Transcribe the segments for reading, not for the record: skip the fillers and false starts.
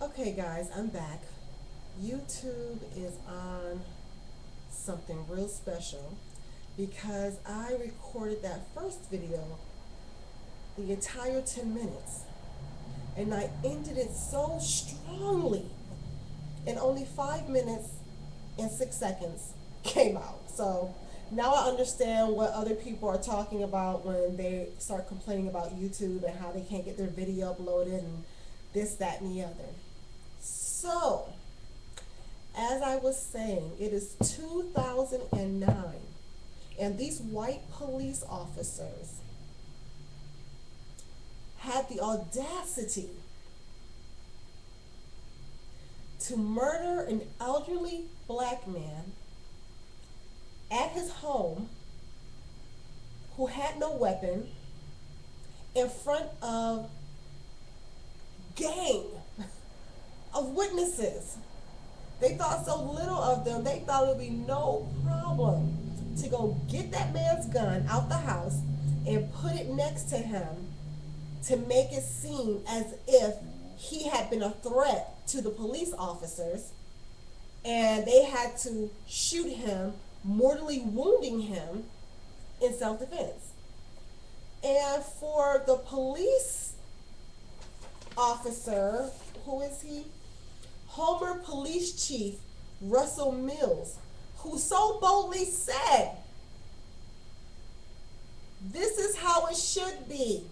Okay, guys, I'm back. YouTube is on something real special because I recorded that first video the entire 10 minutes and I ended it so strongly and only 5 minutes and 6 seconds came out. So now I understand what other people are talking about when they start complaining about YouTube and how they can't get their video uploaded and this, that, and the other. So, as I was saying, it is 2009, and these white police officers had the audacity to murder an elderly black man at his home who had no weapon in front of gang of witnesses. They thought so little of them, they thought it would be no problem to go get that man's gun out the house and put it next to him to make it seem as if he had been a threat to the police officers and they had to shoot him, mortally wounding him in self-defense. And for the police officer, who is he? Homer Police Chief Russell Mills, who so boldly said, "This is how it should be.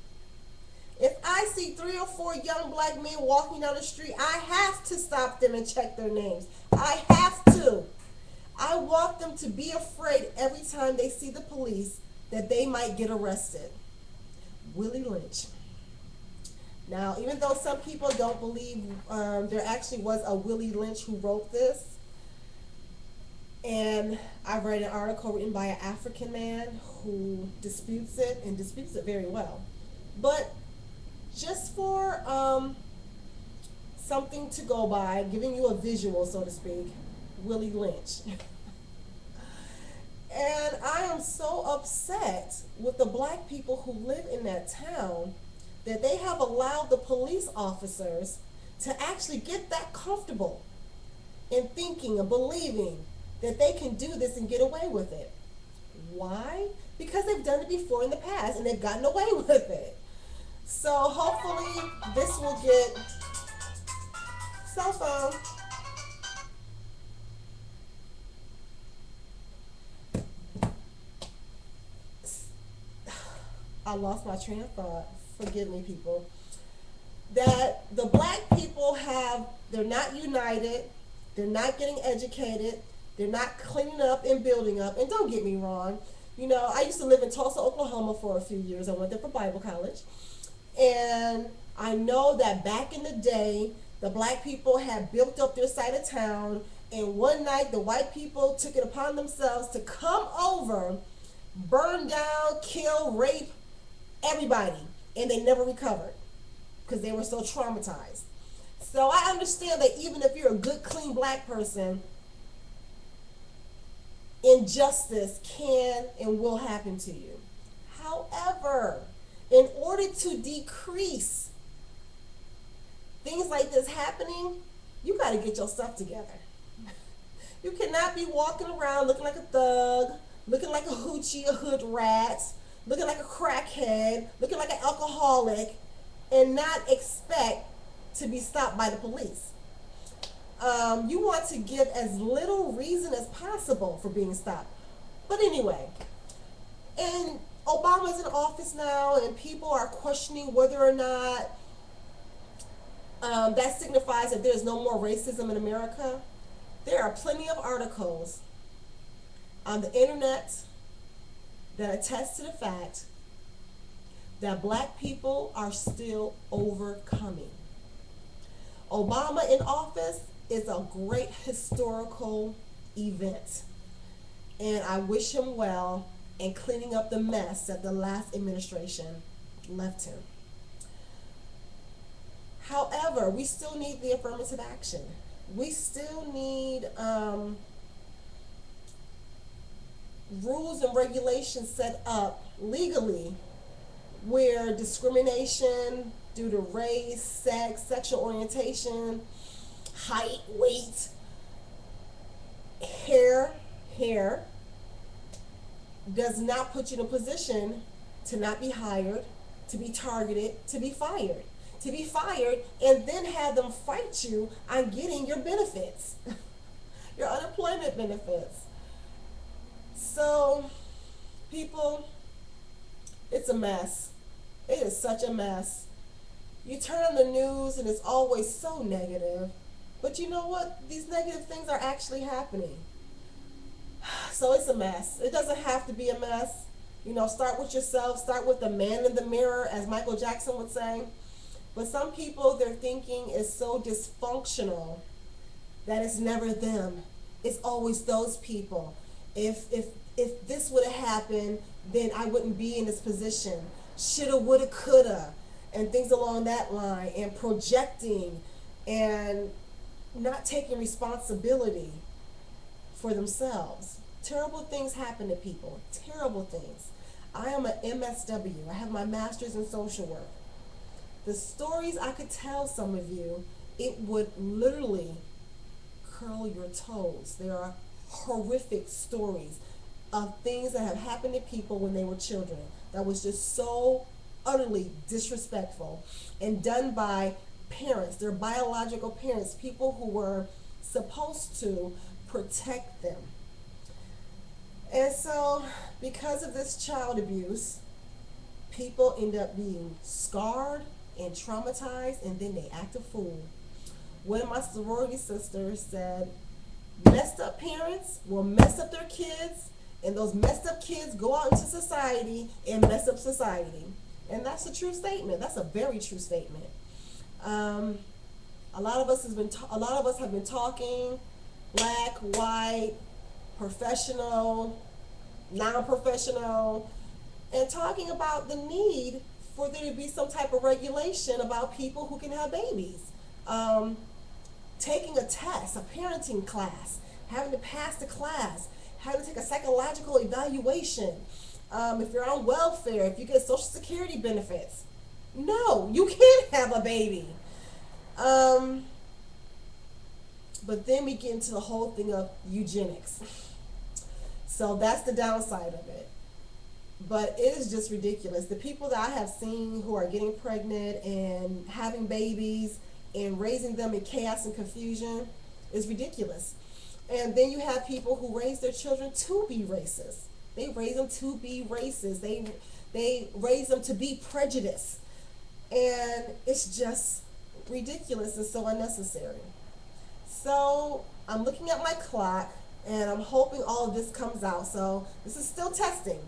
If I see 3 or 4 young black men walking down the street, I have to stop them and check their names. I have to. I want them to be afraid every time they see the police that they might get arrested." Willie Lynch. Now, even though some people don't believe there actually was a Willie Lynch who wrote this, and I've read an article written by an African man who disputes it and disputes it very well. But just for something to go by, giving you a visual, so to speak, Willie Lynch. And I am so upset with the black people who live in that town that they have allowed the police officers to actually get that comfortable in thinking and believing that they can do this and get away with it. Why? Because they've done it before in the past and they've gotten away with it. So hopefully this will get cell phone. I lost my train of thought. Forgive me, people. That the black people they're not united, they're not getting educated, they're not cleaning up and building up. And don't get me wrong, I used to live in Tulsa, Oklahoma for a few years. I went there for Bible college. And I know that back in the day, the black people had built up their side of town, and one night the white people took it upon themselves to come over, burn down, kill, rape everybody, and they never recovered because they were so traumatized. So I understand that even if you're a good, clean black person, injustice can and will happen to you. However, in order to decrease things like this happening, you got to get your stuff together. You cannot be walking around looking like a thug, looking like a hoochie, a hood rat, looking like a crackhead, looking like an alcoholic, and not expect to be stopped by the police. You want to give as little reason as possible for being stopped. But anyway, and Obama's in office now, and people are questioning whether or not that signifies that there's no more racism in America. There are plenty of articles on the internet that attest to the fact that black people are still overcoming. Obama in office is a great historical event, and I wish him well in cleaning up the mess that the last administration left him. However, we still need the affirmative action. We still need rules and regulations set up legally where discrimination due to race, sex, sexual orientation, height, weight, hair does not put you in a position to not be hired, to be targeted, to be fired. To be fired and then have them fight you on getting your benefits, your unemployment benefits. So, people, it's a mess. It is such a mess. You turn on the news and it's always so negative. But you know what? These negative things are actually happening. So it's a mess. It doesn't have to be a mess. You know, start with yourself. Start with the man in the mirror, as Michael Jackson would say. But some people, their thinking is so dysfunctional that it's never them. It's always those people. If this would have happened, then I wouldn't be in this position. Shoulda, woulda, coulda, and things along that line, and projecting and not taking responsibility for themselves. Terrible things happen to people. Terrible things. I am an MSW. I have my master's in social work. The stories I could tell some of you, it would literally curl your toes. There are horrific stories of things that have happened to people when they were children that was just so utterly disrespectful and done by parents, their biological parents, people who were supposed to protect them. And so, because of this child abuse, people end up being scarred and traumatized, and then they act a fool. One of my sorority sisters said, messed up parents will mess up their kids, and those messed up kids go out into society and mess up society. And that's a true statement. That's a very true statement. A lot of us have been talking, black, white, professional, non-professional, and talking about the need for there to be some type of regulation about people who can have babies. Taking a test, a parenting class, having to pass the class, having to take a psychological evaluation. If you're on welfare, if you get Social Security benefits. No, you can't have a baby. But then we get into the whole thing of eugenics. So that's the downside of it. But it is just ridiculous. The people that I have seen who are getting pregnant and having babies and raising them in chaos and confusion is ridiculous. And then you have people who raise their children to be racist. They raise them to be racist. They raise them to be prejudiced. And it's just ridiculous and so unnecessary. So I'm looking at my clock and I'm hoping all of this comes out. So this is still testing.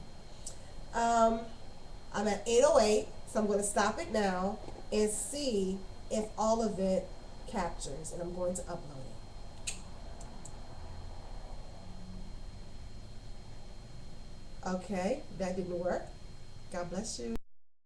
I'm at 8:08, so I'm going to stop it now and see if all of it captures, and I'm going to upload it. Okay, that didn't work. God bless you.